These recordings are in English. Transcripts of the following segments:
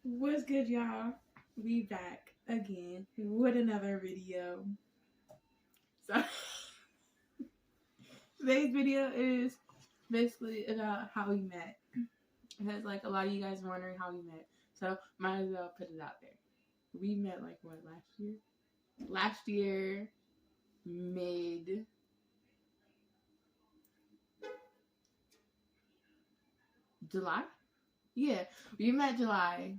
What's good, y'all? We back again with another video. So today's video is basically about how we met. Because like a lot of you guys are wondering how we met. So might as well put it out there. We met like what, last year? Last year, mid July? Yeah. We met July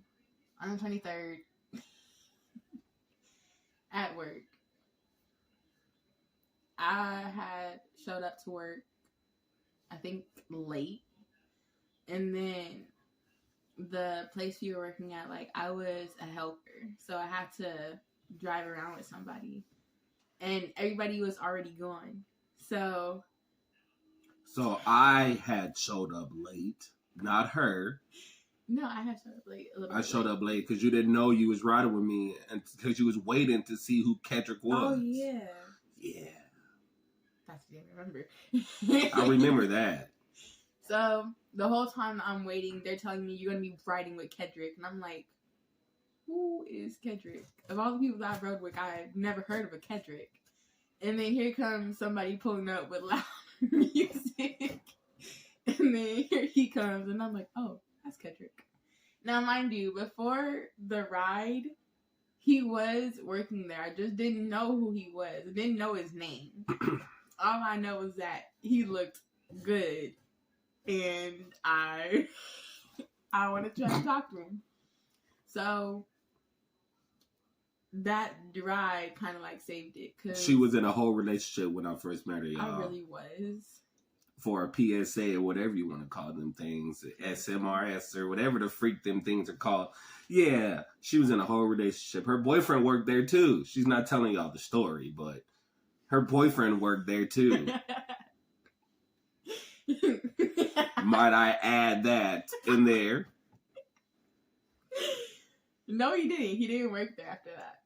on the 23rd at work. I had showed up to work, I think late, and then the place we were working at, like, I was a helper, so I had to drive around with somebody, and everybody was already gone. So I had showed up late, not her. No, I had showed up late. I showed up late because you didn't know you was riding with me, and because you was waiting to see who Kendrick was. Oh yeah. That's what I remember. I remember that. So the whole time I'm waiting, they're telling me you're gonna be riding with Kendrick, and I'm like, who is Kendrick? Of all the people that I rode with, I've never heard of a Kendrick. And then here comes somebody pulling up with loud music, and then here he comes, and I'm like, oh, that's Kendrick. Now, mind you, before the ride, he was working there. I just didn't know who he was. I didn't know his name. All I know is that he looked good, and I wanted to try to talk to him. So that ride kind of like saved it. Cause she was in a whole relationship when I first met her, y'all. I really was. For a PSA or whatever you want to call them things, SMRS or whatever the freak them things are called. Yeah, she was in a whole relationship. Her boyfriend worked there too. She's not telling y'all the story, but her boyfriend worked there too. Might I add that in there? No, he didn't. He didn't work there after that.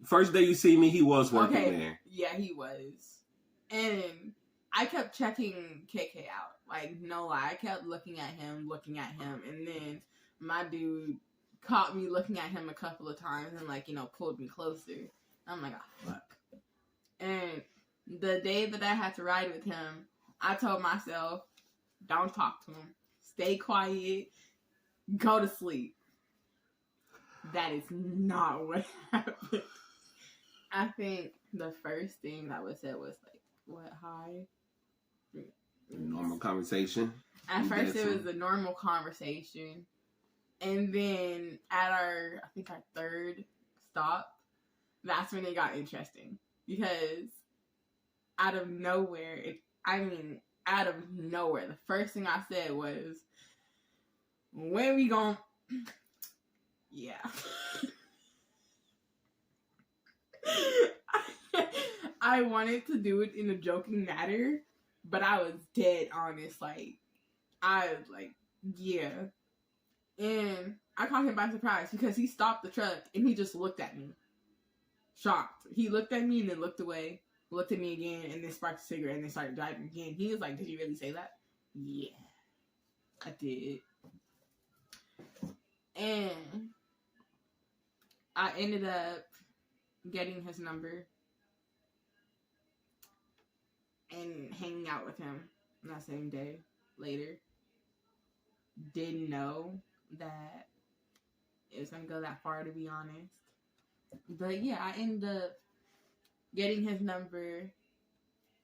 First day you see me, he was working there. Yeah, he was. And I kept checking KK out. Like, no lie. I kept looking at him. And then my dude caught me looking at him a couple of times and, like, pulled me closer. I'm like, oh, fuck. And the day that I had to ride with him, I told myself, don't talk to him. Stay quiet. Go to sleep. That is not what happened. I think the first thing that was said was like, what, hi? Normal conversation. At first it was a normal conversation. And then at our third stop, that's when it got interesting. Because out of nowhere, the first thing I said was, when we gon'... Yeah. I wanted to do it in a joking manner, but I was dead honest. Like, I was like, yeah. And I caught him by surprise because he stopped the truck and he just looked at me. Shocked. He looked at me and then looked away, looked at me again, and then sparked a cigarette and then started driving again. He was like, did you really say that? Yeah, I did. And I ended up getting his number and hanging out with him that same day later. Didn't know that it was going to go that far, to be honest. But yeah, I ended up getting his number,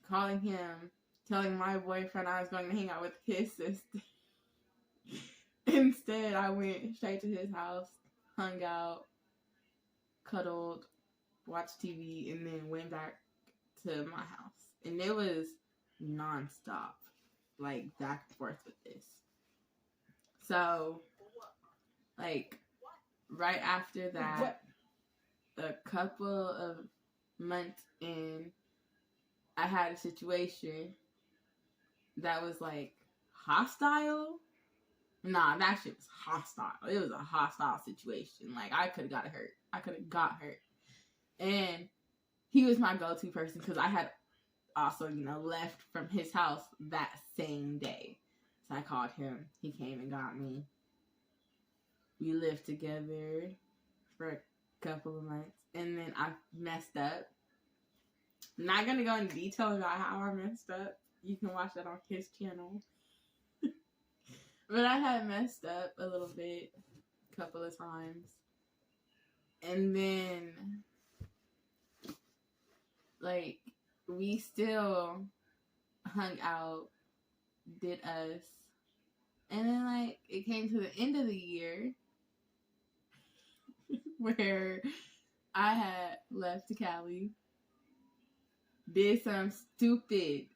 calling him, telling my boyfriend I was going to hang out with his sister. Instead, I went straight to his house, hung out, cuddled, watched TV, and then went back to my house. And it was nonstop, like, back and forth with this. So, like, right after that, a couple of months in, I had a situation that was, like, hostile. Nah, that shit was hostile. It was a hostile situation. Like, I could have got hurt. And he was my go-to person because I had also, left from his house that same day. So I called him. He came and got me. We lived together for a couple of months, and then I messed up. Not gonna go into detail about how I messed up. You can watch that on his channel. But I had messed up a little bit, a couple of times. And then, like, we still hung out, did us. And then, like, it came to the end of the year where I had left to Cali, did some stupid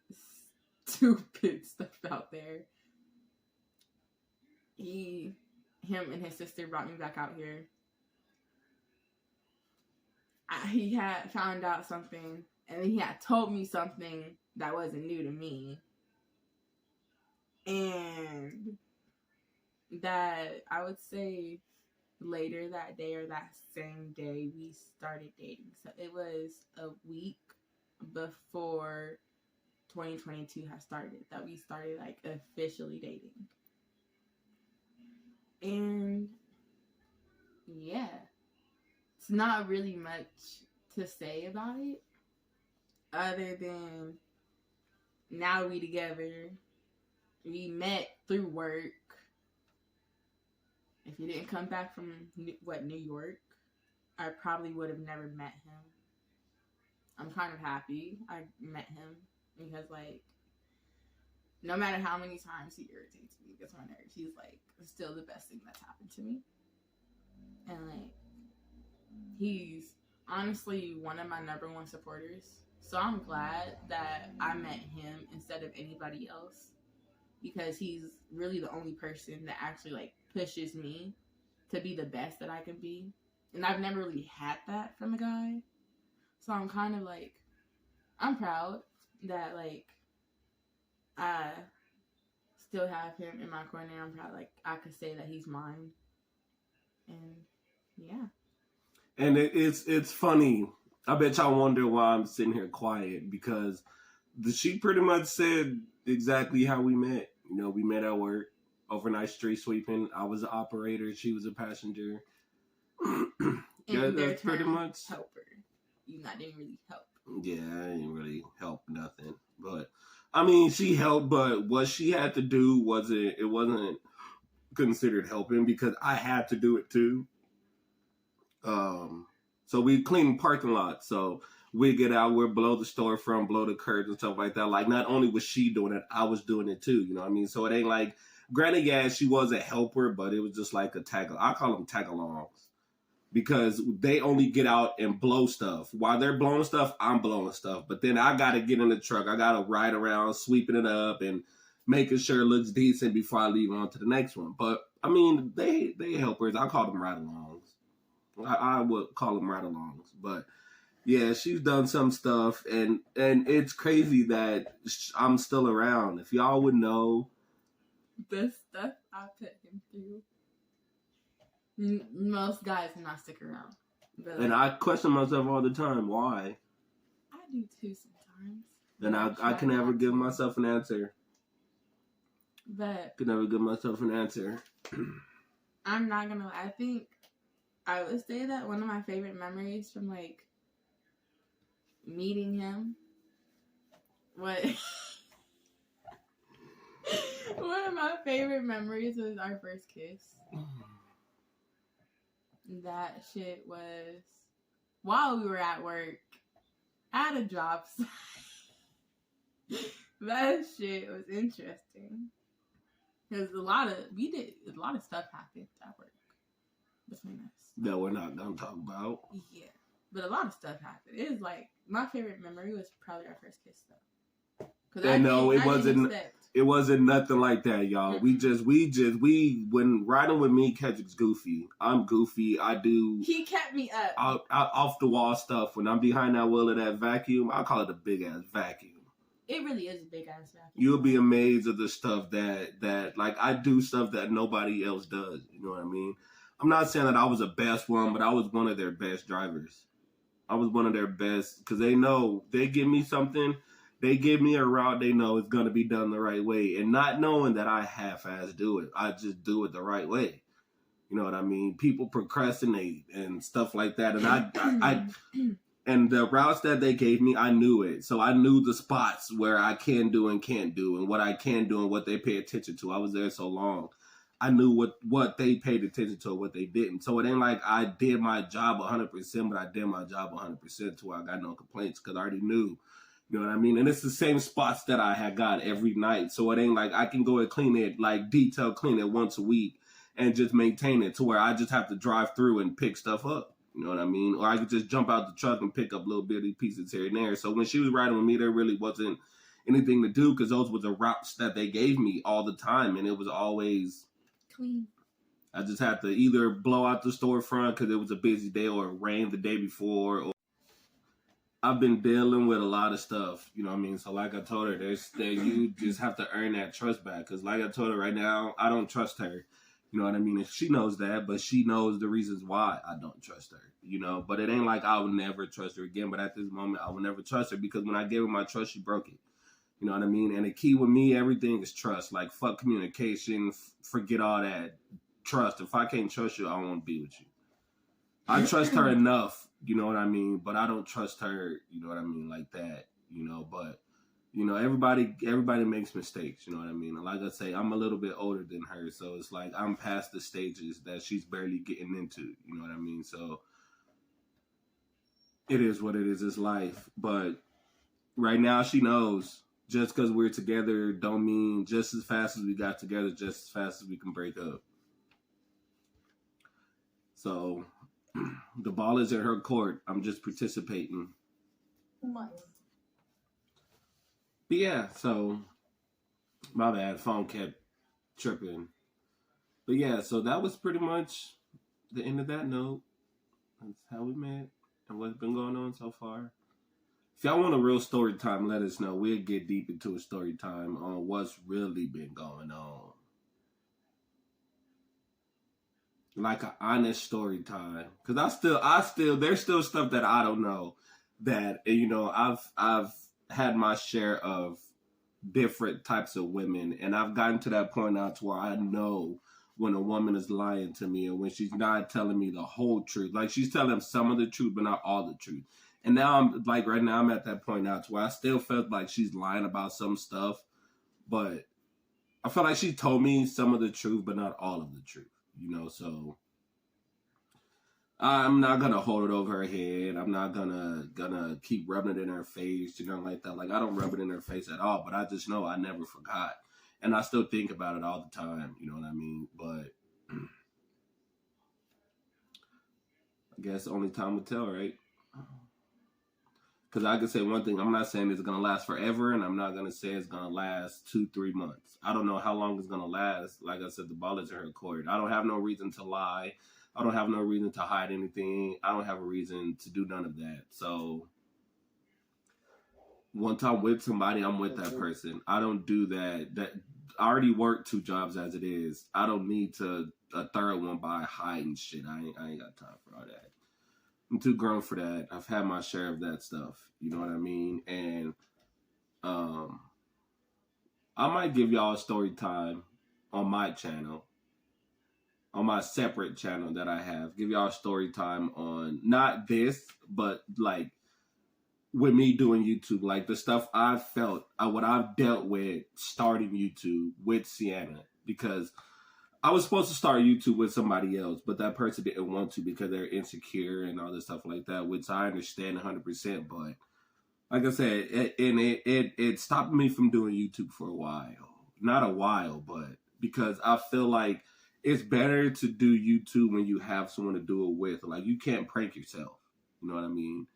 stuff out there. Him and his sister brought me back out here. He had found out something, and he had told me something that wasn't new to me. And that, I would say, later that day or that same day, we started dating. So it was a week before 2022 had started that we started, like, officially dating. And yeah, it's not really much to say about it other than now we together. We met through work. If you didn't come back from New York, I probably would have never met him. I'm kind of happy I met him because, like, no matter how many times he irritates me, gets my nerves, he's, like, still the best thing that's happened to me. And, like, he's honestly one of my number one supporters. So I'm glad that I met him instead of anybody else, because he's really the only person that actually, like, pushes me to be the best that I can be. And I've never really had that from a guy. So I'm kind of, like, I'm proud that, like, I still have him in my corner. I'm proud, like, I could say that he's mine. And yeah. And it's funny. I bet y'all wonder why I'm sitting here quiet, because she pretty much said exactly how we met. You know, we met at work, overnight street sweeping. I was the operator, she was a passenger. Yeah, that's pretty much helper. I didn't really help. Yeah, I didn't really help nothing. But I mean, she helped, but what she had to do wasn't considered helping, because I had to do it too. So we clean parking lot. So we get out, we're below the storefront, below the curtains and stuff like that. Like, not only was she doing it, I was doing it too. You know what I mean? So it ain't like, granted, yeah, she was a helper, but it was just like a I call them tag-alongs, because they only get out and blow stuff. While they're blowing stuff, I'm blowing stuff. But then I got to get in the truck. I got to ride around, sweeping it up and making sure it looks decent before I leave on to the next one. But, I mean, they helpers. I call them ride-alongs. I would call them ride-alongs. But, yeah, she's done some stuff. And it's crazy that I'm still around. If y'all would know the stuff I put him through. Most guys do not stick around. But, and I question myself all the time, why? I do too sometimes. And I can never give myself an answer. But Could never give myself an answer. I'm not gonna lie. I think I would say that one of my favorite memories from, like, meeting him, one of my favorite memories was our first kiss. That shit was while we were at work at a job site. That shit was interesting, because a lot of stuff happened at work between us that we're not gonna talk about. Yeah, but a lot of stuff happened. It was like, my favorite memory was probably our first kiss, though. It wasn't nothing like that, y'all. Mm-hmm. We when riding with me, Kendrick's goofy. I'm goofy. I do. He kept me up. Off the wall stuff. When I'm behind that wheel of that vacuum, I call it a big ass vacuum. It really is a big ass vacuum. You'll be amazed at the stuff that like, I do stuff that nobody else does. You know what I mean? I'm not saying that I was the best one, but I was one of their best drivers. I was one of their best, because they know they give me something. They give me a route they know it's going to be done the right way. And not knowing that I half-ass do it. I just do it the right way. You know what I mean? People procrastinate and stuff like that. And I and the routes that they gave me, I knew it. So I knew the spots where I can do and can't do, and what I can do and what they pay attention to. I was there so long. I knew what they paid attention to and what they didn't. So it ain't like I did my job 100%, but I did my job 100% to where I got no complaints because I already knew. You know what I mean? And it's the same spots that I had got every night. So it ain't like I can go and clean it, like detail clean it once a week and just maintain it to where I just have to drive through and pick stuff up. You know what I mean? Or I could just jump out the truck and pick up little bitty pieces here and there. So when she was riding with me, there really wasn't anything to do because those were the routes that they gave me all the time. And it was always clean. I just had to either blow out the storefront because it was a busy day or it rained the day before. Or I've been dealing with a lot of stuff. You know what I mean? So like I told her, you just have to earn that trust back. Because like I told her right now, I don't trust her. You know what I mean? And she knows that, but she knows the reasons why I don't trust her, you know? But it ain't like I would never trust her again. But at this moment, I will never trust her because when I gave her my trust, she broke it. You know what I mean? And the key with me, everything is trust. Like, fuck communication, forget all that. Trust. If I can't trust you, I don't want to be with you. I trust her enough, you know what I mean? But I don't trust her, you know what I mean, like that, you know? But you know, everybody makes mistakes, you know what I mean? And like I say, I'm a little bit older than her, so it's like I'm past the stages that she's barely getting into, you know what I mean? So it is what it is, it's life. But right now she knows just because we're together don't mean just as fast as we got together, just as fast as we can break up. So the ball is in her court. I'm just participating. What? But yeah, so my bad, phone kept tripping. But yeah, so that was pretty much the end of that note. That's how we met and what's been going on so far. If y'all want a real story time, let us know. We'll get deep into a story time on what's really been going on. Like an honest story time. Because there's still stuff that I don't know that, you know, I've had my share of different types of women, and I've gotten to that point now to where I know when a woman is lying to me and when she's not telling me the whole truth. Like, she's telling some of the truth, but not all the truth. And now right now I'm at that point now to where I still felt like she's lying about some stuff, but I feel like she told me some of the truth, but not all of the truth, you know, so I'm not gonna hold it over her head. I'm not gonna keep rubbing it in her face, you know, like that. Like, I don't rub it in her face at all, but I just know I never forgot, and I still think about it all the time. You know what I mean? But I guess only time will tell, right? Because I can say one thing: I'm not saying it's gonna last forever, and I'm not gonna say it's gonna last 2-3 months. I don't know how long it's gonna last. Like I said, the ball is in her court. I don't have no reason to lie. I don't have no reason to hide anything. I don't have a reason to do none of that. So once I'm with somebody, I'm with that person. I don't do that. I already work 2 jobs as it is. I don't need a third one by hiding shit. I ain't got time for all that. I'm too grown for that. I've had my share of that stuff. You know what I mean? And I might give y'all a story time on my channel. On my separate channel that I have, give y'all a story time on not this, but like with me doing YouTube, like the stuff I've felt, what I've dealt with starting YouTube with Sienna, because I was supposed to start YouTube with somebody else, but that person didn't want to because they're insecure and all this stuff like that, which I understand 100%. But like I said, it stopped me from doing YouTube for a while. Not a while, but because I feel like it's better to do YouTube when you have someone to do it with. Like, you can't prank yourself. You know what I mean?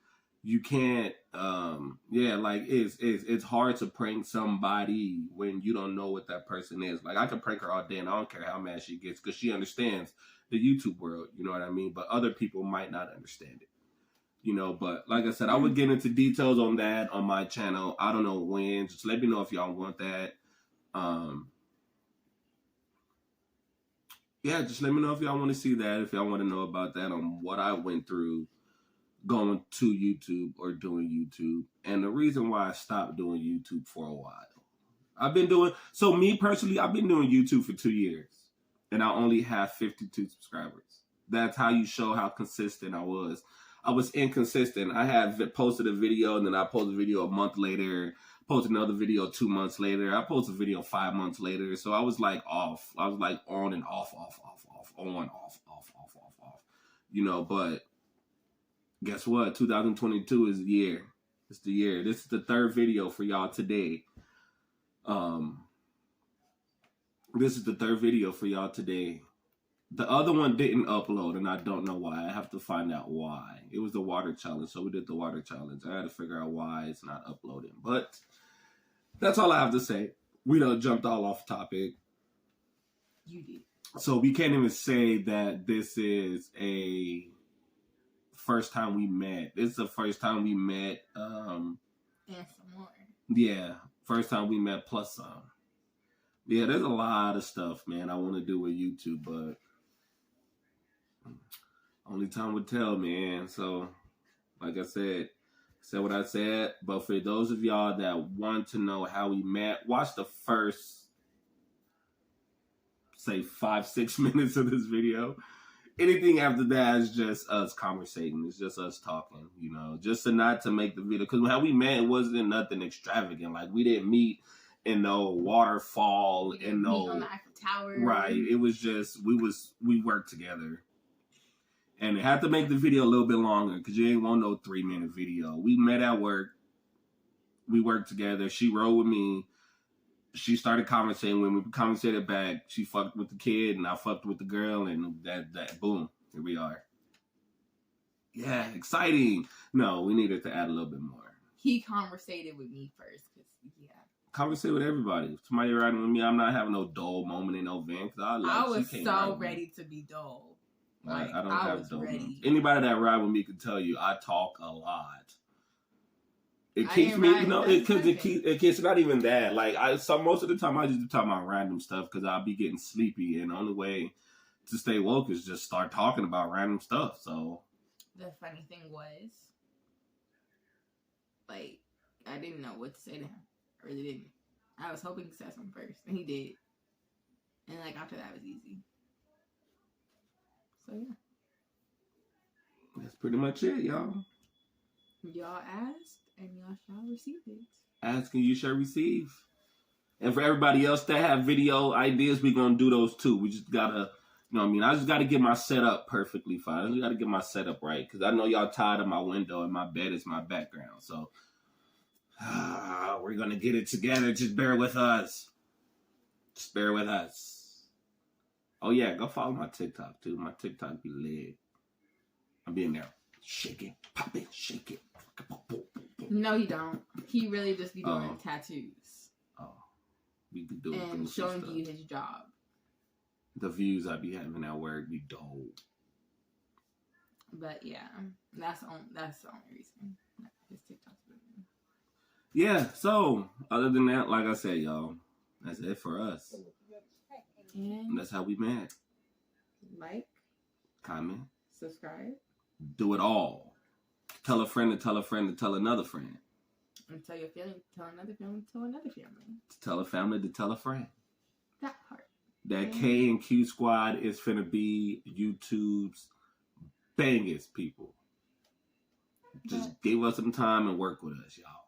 You can't, like, it's hard to prank somebody when you don't know what that person is. Like, I can prank her all day and I don't care how mad she gets because she understands the YouTube world. You know what I mean? But other people might not understand it. You know, but like I said, I would get into details on that on my channel. I don't know when. Just let me know if y'all want that. Yeah, just let me know if y'all want to see that, if y'all want to know about that, on what I went through going to YouTube or doing YouTube. And the reason why I stopped doing YouTube for a while. Me personally, I've been doing YouTube for 2 years. and I only have 52 subscribers. That's how you show how consistent I was. I was inconsistent. I had posted a video, and then I posted a video a month later, posted another video 2 months later. I posted a video 5 months later. So I was like off. I was like on and off, on, off. You know, but guess what? 2022 is the year. It's the year. This is the third video for y'all today. This is the third video for y'all today. The other one didn't upload, and I don't know why. I have to find out why. It was the water challenge, so we did the water challenge. I had to figure out why it's not uploading. But that's all I have to say. We done jumped all off topic. You did. So we can't even say that this is a first time we met. This is the first time we met. And some more. Yeah, first time we met plus some. Yeah, there's a lot of stuff, man, I want to do with YouTube, but only time will tell, man. So, like I said what I said. But for those of y'all that want to know how we met, watch the first, say, 5-6 minutes of this video. Anything after that is just us conversating. It's just us talking, you know, just not to make the video. Because how we met, it wasn't nothing extravagant. Like, we didn't meet in no waterfall, in no on the Eiffel Tower. Right. It was just we worked together. And it had to make the video a little bit longer because you ain't want no 3-minute video. We met at work. We worked together. She rode with me. She started conversating when we conversated back. She fucked with the kid and I fucked with the girl, and that boom, here we are. Yeah, exciting. No, we needed to add a little bit more. He conversated with me first, cause yeah. Conversate with everybody. If somebody riding with me, I'm not having no dull moment in no van. I was so ready to be dull. Like, I don't have dull ready. moments. Anybody that ride with me can tell you I talk a lot. It keeps me, you know, it keeps not even that. Like most of the time I just talk about random stuff because I'll be getting sleepy, and the only way to stay woke is just start talking about random stuff. So the funny thing was, like, I didn't know what to say to him. I really didn't. I was hoping he said something first, and he did. And like after that, it was easy. So yeah, that's pretty much it, y'all. Y'all asked, and y'all shall receive it. Ask and you shall receive. And for everybody else that have video ideas, we're going to do those too. We just got to, you know what I mean? I just got to get my setup perfectly fine. I just got to get my setup right because I know y'all tired of my window and my bed is my background. So we're going to get it together. Just bear with us. Just bear with us. Oh, yeah. Go follow my TikTok too. My TikTok be lit. I'll be in there. Shake it. Pop it. Shake it. No, he don't. He really just be doing tattoos. Oh, we be doing and showing you his job. The views I be having at work be dope. But yeah, that's the only reason. His TikTok's been. Yeah. So other than that, like I said, y'all, that's it for us. And that's how we met. Like, comment, subscribe, do it all. Tell a friend to tell a friend to tell another friend. And tell your family, tell another family, tell another family. Tell a family to tell a friend. That part. That K and Q Squad is finna be YouTube's bangest people. Just give us some time and work with us, y'all.